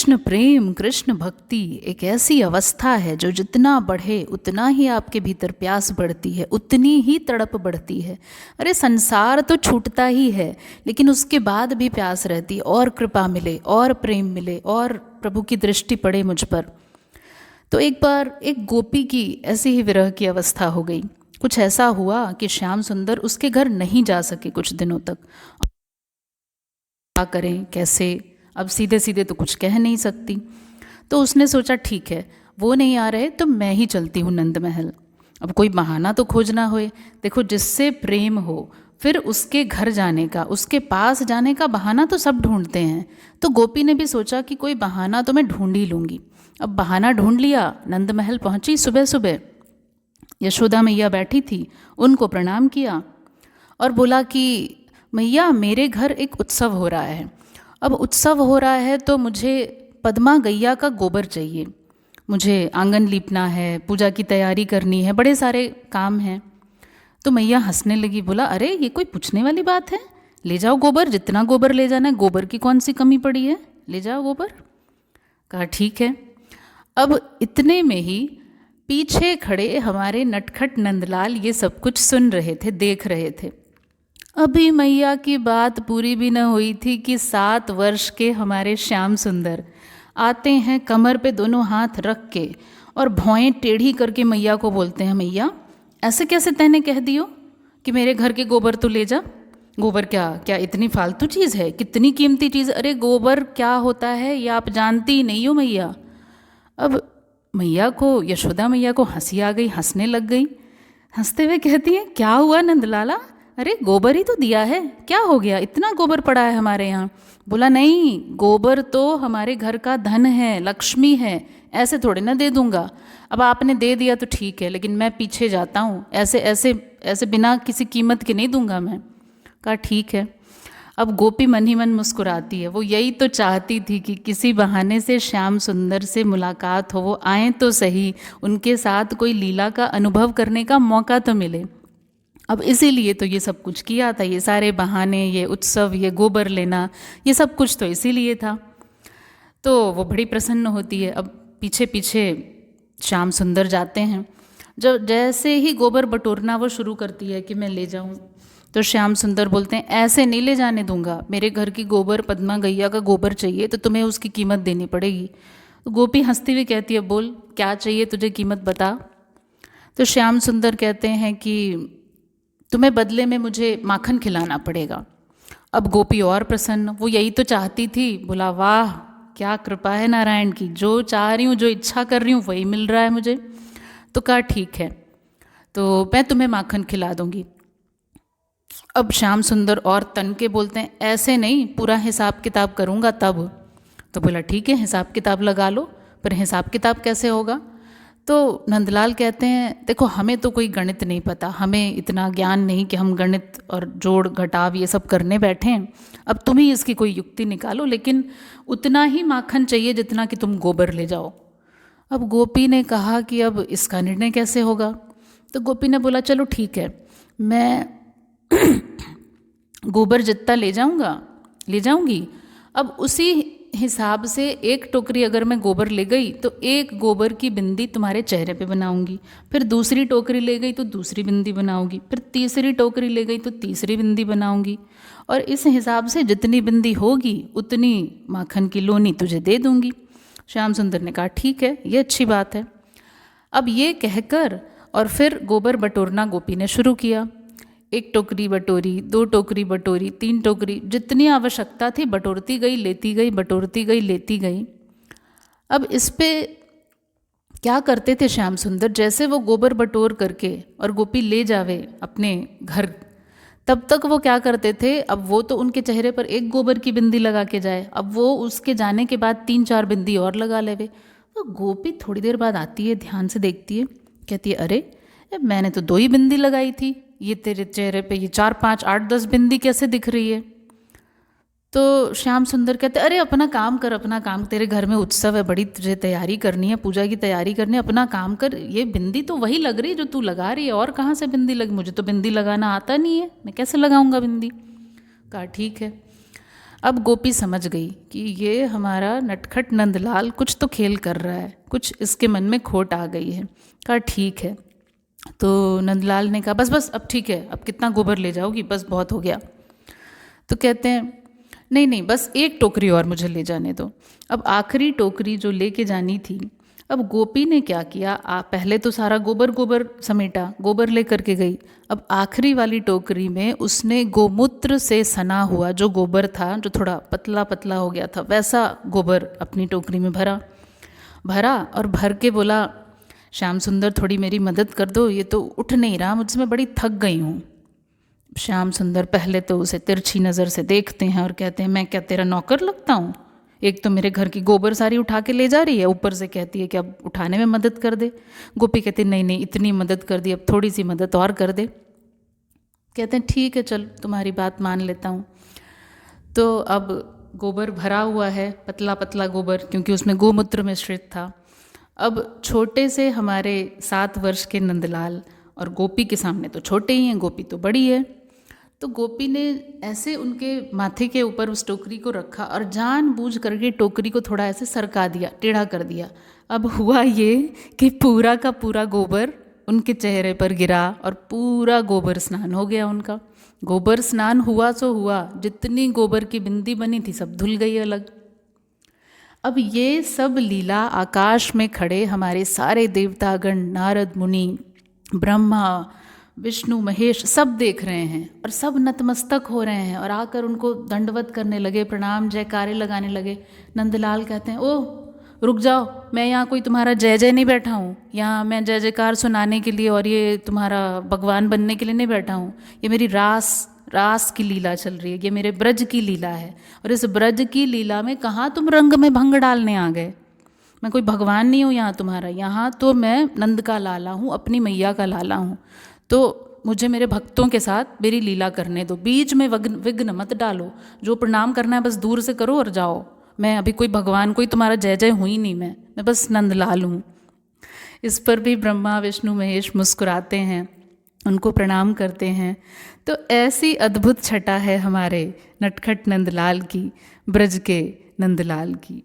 कृष्ण प्रेम, कृष्ण भक्ति एक ऐसी अवस्था है जो जितना बढ़े उतना ही आपके भीतर प्यास बढ़ती है, उतनी ही तड़प बढ़ती है। अरे संसार तो छूटता ही है, लेकिन उसके बाद भी प्यास रहती है, और कृपा मिले, और प्रेम मिले, और प्रभु की दृष्टि पड़े मुझ पर। तो एक बार एक गोपी की ऐसी ही विरह की अवस्था हो गई। कुछ ऐसा हुआ कि श्याम सुंदर उसके घर नहीं जा सके कुछ दिनों तक। क्या करें, कैसे? अब सीधे सीधे तो कुछ कह नहीं सकती। तो उसने सोचा ठीक है, वो नहीं आ रहे तो मैं ही चलती हूँ नंद महल। अब कोई बहाना तो खोजना होए। देखो, जिससे प्रेम हो फिर उसके घर जाने का, उसके पास जाने का बहाना तो सब ढूंढते हैं। तो गोपी ने भी सोचा कि कोई बहाना तो मैं ढूंढ ही लूँगी। अब बहाना ढूंढ लिया, नंद महल पहुँची सुबह सुबह। यशोदा मैया बैठी थी, उनको प्रणाम किया और बोला कि मैया, मेरे घर एक उत्सव हो रहा है। अब उत्सव हो रहा है तो मुझे पद्मा गैया का गोबर चाहिए। मुझे आंगन लीपना है, पूजा की तैयारी करनी है, बड़े सारे काम हैं। तो मैया हंसने लगी, बोला अरे ये कोई पूछने वाली बात है, ले जाओ गोबर, जितना गोबर ले जाना है, गोबर की कौन सी कमी पड़ी है, ले जाओ गोबर। कहा ठीक है। अब इतने में ही पीछे खड़े हमारे नटखट नंदलाल ये सब कुछ सुन रहे थे, देख रहे थे। अभी मैया की बात पूरी भी न हुई थी कि 7 वर्ष के हमारे श्याम सुंदर आते हैं, कमर पे दोनों हाथ रख के और भौएं टेढ़ी करके मैया को बोलते हैं, मैया ऐसे कैसे तैने कह दियो कि मेरे घर के गोबर तो ले जा। गोबर क्या क्या इतनी फालतू चीज़ है, कितनी कीमती चीज़। अरे गोबर क्या होता है ये आप जानती ही नहीं हो मैया। अब मैया को, यशोदा मैया को हंसी आ गई, हंसने लग गई। हंसते हुए कहती हैं, क्या हुआ नंदलाला, अरे गोबर ही तो दिया है, क्या हो गया, इतना गोबर पड़ा है हमारे यहाँ। बोला नहीं, गोबर तो हमारे घर का धन है, लक्ष्मी है, ऐसे थोड़े ना दे दूंगा। अब आपने दे दिया तो ठीक है, लेकिन मैं पीछे जाता हूँ, ऐसे ऐसे ऐसे बिना किसी कीमत के नहीं दूंगा मैं। कहा ठीक है। अब गोपी मन ही मन मुस्कुराती है, वो यही तो चाहती थी कि किसी बहाने से श्याम सुंदर से मुलाकात हो, वो आए तो सही, उनके साथ कोई लीला का अनुभव करने का मौका तो मिले। अब इसीलिए तो ये सब कुछ किया था, ये सारे बहाने, ये उत्सव, ये गोबर लेना, ये सब कुछ तो इसीलिए था। तो वो बड़ी प्रसन्न होती है। अब पीछे पीछे श्याम सुंदर जाते हैं। जब जैसे ही गोबर बटोरना वो शुरू करती है कि मैं ले जाऊं, तो श्याम सुंदर बोलते हैं ऐसे नहीं ले जाने दूंगा, मेरे घर की गोबर, पद्मा गैया का गोबर चाहिए तो तुम्हें उसकी कीमत देनी पड़ेगी। तो गोपी हंसती हुई कहती है, बोल क्या चाहिए तुझे, कीमत बता। तो श्याम सुंदर कहते हैं कि तुम्हें बदले में मुझे माखन खिलाना पड़ेगा। अब गोपी और प्रसन्न, वो यही तो चाहती थी। बोला वाह, क्या कृपा है नारायण की, जो चाह रही हूँ, जो इच्छा कर रही हूँ वही मिल रहा है मुझे। तो कहा ठीक है, तो मैं तुम्हें माखन खिला दूंगी। अब श्याम सुंदर और तन के बोलते हैं ऐसे नहीं, पूरा हिसाब किताब करूँगा तब। तो बोला ठीक है, हिसाब किताब लगा लो, पर हिसाब किताब कैसे होगा। तो नंदलाल कहते हैं देखो, हमें तो कोई गणित नहीं पता, हमें इतना ज्ञान नहीं कि हम गणित और जोड़ घटाव ये सब करने बैठें। अब तुम ही इसकी कोई युक्ति निकालो, लेकिन उतना ही माखन चाहिए जितना कि तुम गोबर ले जाओ। अब गोपी ने कहा कि अब इसका निर्णय कैसे होगा। तो गोपी ने बोला चलो ठीक है, मैं गोबर जितना ले जाऊंगा, ले जाऊंगी। अब उसी हिसाब से एक टोकरी अगर मैं गोबर ले गई तो एक गोबर की बिंदी तुम्हारे चेहरे पे बनाऊंगी, फिर दूसरी टोकरी ले गई तो दूसरी बिंदी बनाऊंगी, फिर तीसरी टोकरी ले गई तो तीसरी बिंदी बनाऊंगी, और इस हिसाब से जितनी बिंदी होगी उतनी माखन की लोनी तुझे दे दूंगी। श्याम सुंदर ने कहा ठीक है, ये अच्छी बात है। अब ये कहकर और फिर गोबर बटोरना गोपी ने शुरू किया। एक टोकरी बटोरी, 2 टोकरी बटोरी, 3 टोकरी, जितनी आवश्यकता थी बटोरती गई, लेती गई, बटोरती गई, लेती गई। अब इस पे क्या करते थे श्याम सुंदर, जैसे वो गोबर बटोर करके और गोपी ले जावे अपने घर, तब तक वो क्या करते थे, अब वो तो उनके चेहरे पर एक गोबर की बिंदी लगा के जाए, अब वो उसके जाने के बाद 3-4 बिंदी और लगा लेवे। तो गोपी थोड़ी देर बाद आती है, ध्यान से देखती है, कहती है अरे मैंने तो 2 ही बिंदी लगाई थी, ये तेरे चेहरे पे ये 4, 5, 8, 10 बिंदी कैसे दिख रही है। तो श्याम सुंदर कहते अरे अपना काम कर, अपना काम, तेरे घर में उत्सव है, बड़ी तुझे तैयारी करनी है, पूजा की तैयारी करनी है, अपना काम कर। ये बिंदी तो वही लग रही है जो तू लगा रही है, और कहाँ से बिंदी लग, मुझे तो बिंदी लगाना आता नहीं है, मैं कैसे लगाऊंगा बिंदी। कहा ठीक है। अब गोपी समझ गई कि ये हमारा नटखट नंदलाल कुछ तो खेल कर रहा है, कुछ इसके मन में खोट आ गई है। कहा ठीक है। तो नंदलाल ने कहा बस बस अब ठीक है, अब कितना गोबर ले जाओगी, बस बहुत हो गया। तो कहते हैं नहीं नहीं, बस एक टोकरी और मुझे ले जाने दो। अब आखिरी टोकरी जो लेके जानी थी, अब गोपी ने क्या किया, पहले तो सारा गोबर गोबर समेटा, गोबर ले करके गई। अब आखिरी वाली टोकरी में उसने गोमूत्र से सना हुआ जो गोबर था, जो थोड़ा पतला पतला हो गया था, वैसा गोबर अपनी टोकरी में भरा भरा और भर के बोला, श्याम सुंदर थोड़ी मेरी मदद कर दो, ये तो उठ नहीं रहा मुझसे, मैं बड़ी थक गई हूँ। श्याम सुंदर पहले तो उसे तिरछी नज़र से देखते हैं और कहते हैं मैं क्या तेरा नौकर लगता हूँ? एक तो मेरे घर की गोबर सारी उठा के ले जा रही है, ऊपर से कहती है कि अब उठाने में मदद कर दे। गोपी कहती नहीं नहीं, इतनी मदद कर दी, अब थोड़ी सी मदद और कर दे। कहते हैं ठीक है चल, तुम्हारी बात मान लेता हूँ। तो अब गोबर भरा हुआ है, पतला पतला गोबर, क्योंकि उसमें गोमूत्र मिश्रित था। अब छोटे से हमारे 7 वर्ष के नंदलाल और गोपी के सामने तो छोटे ही हैं, गोपी तो बड़ी है। तो गोपी ने ऐसे उनके माथे के ऊपर उस टोकरी को रखा और जानबूझ करके टोकरी को थोड़ा ऐसे सरका दिया, टेढ़ा कर दिया। अब हुआ ये कि पूरा का पूरा गोबर उनके चेहरे पर गिरा और पूरा गोबर स्नान हो गया उनका। गोबर स्नान हुआ सो हुआ, जितनी गोबर की बिंदी बनी थी सब धुल गई अलग। अब ये सब लीला आकाश में खड़े हमारे सारे देवतागण, नारद मुनि, ब्रह्मा, विष्णु, महेश सब देख रहे हैं और सब नतमस्तक हो रहे हैं और आकर उनको दंडवत करने लगे, प्रणाम जयकारे लगाने लगे। नंदलाल कहते हैं ओह रुक जाओ, मैं यहाँ कोई तुम्हारा जय जय नहीं बैठा हूँ, यहाँ मैं जय जयकार सुनाने के लिए और ये तुम्हारा भगवान बनने के लिए नहीं बैठा हूँ। ये मेरी रास की लीला चल रही है, ये मेरे ब्रज की लीला है। और इस ब्रज की लीला में कहाँ तुम रंग में भंग डालने आ गए? मैं कोई भगवान नहीं हूँ यहाँ तुम्हारा, यहाँ तो मैं नंद का लाला हूँ, अपनी मैया का लाला हूँ। तो मुझे मेरे भक्तों के साथ मेरी लीला करने दो, बीच में विघ्न मत डालो। जो प्रणाम करना है बस दूर से करो और जाओ। मैं अभी कोई भगवान, कोई तुम्हारा जय जय हुई नहीं, मैं बस नंदलाल हूँ। इस पर भी ब्रह्मा, विष्णु, महेश मुस्कुराते हैं, उनको प्रणाम करते हैं। तो ऐसी अद्भुत छटा है हमारे नटखट नंदलाल की, ब्रज के नंदलाल की।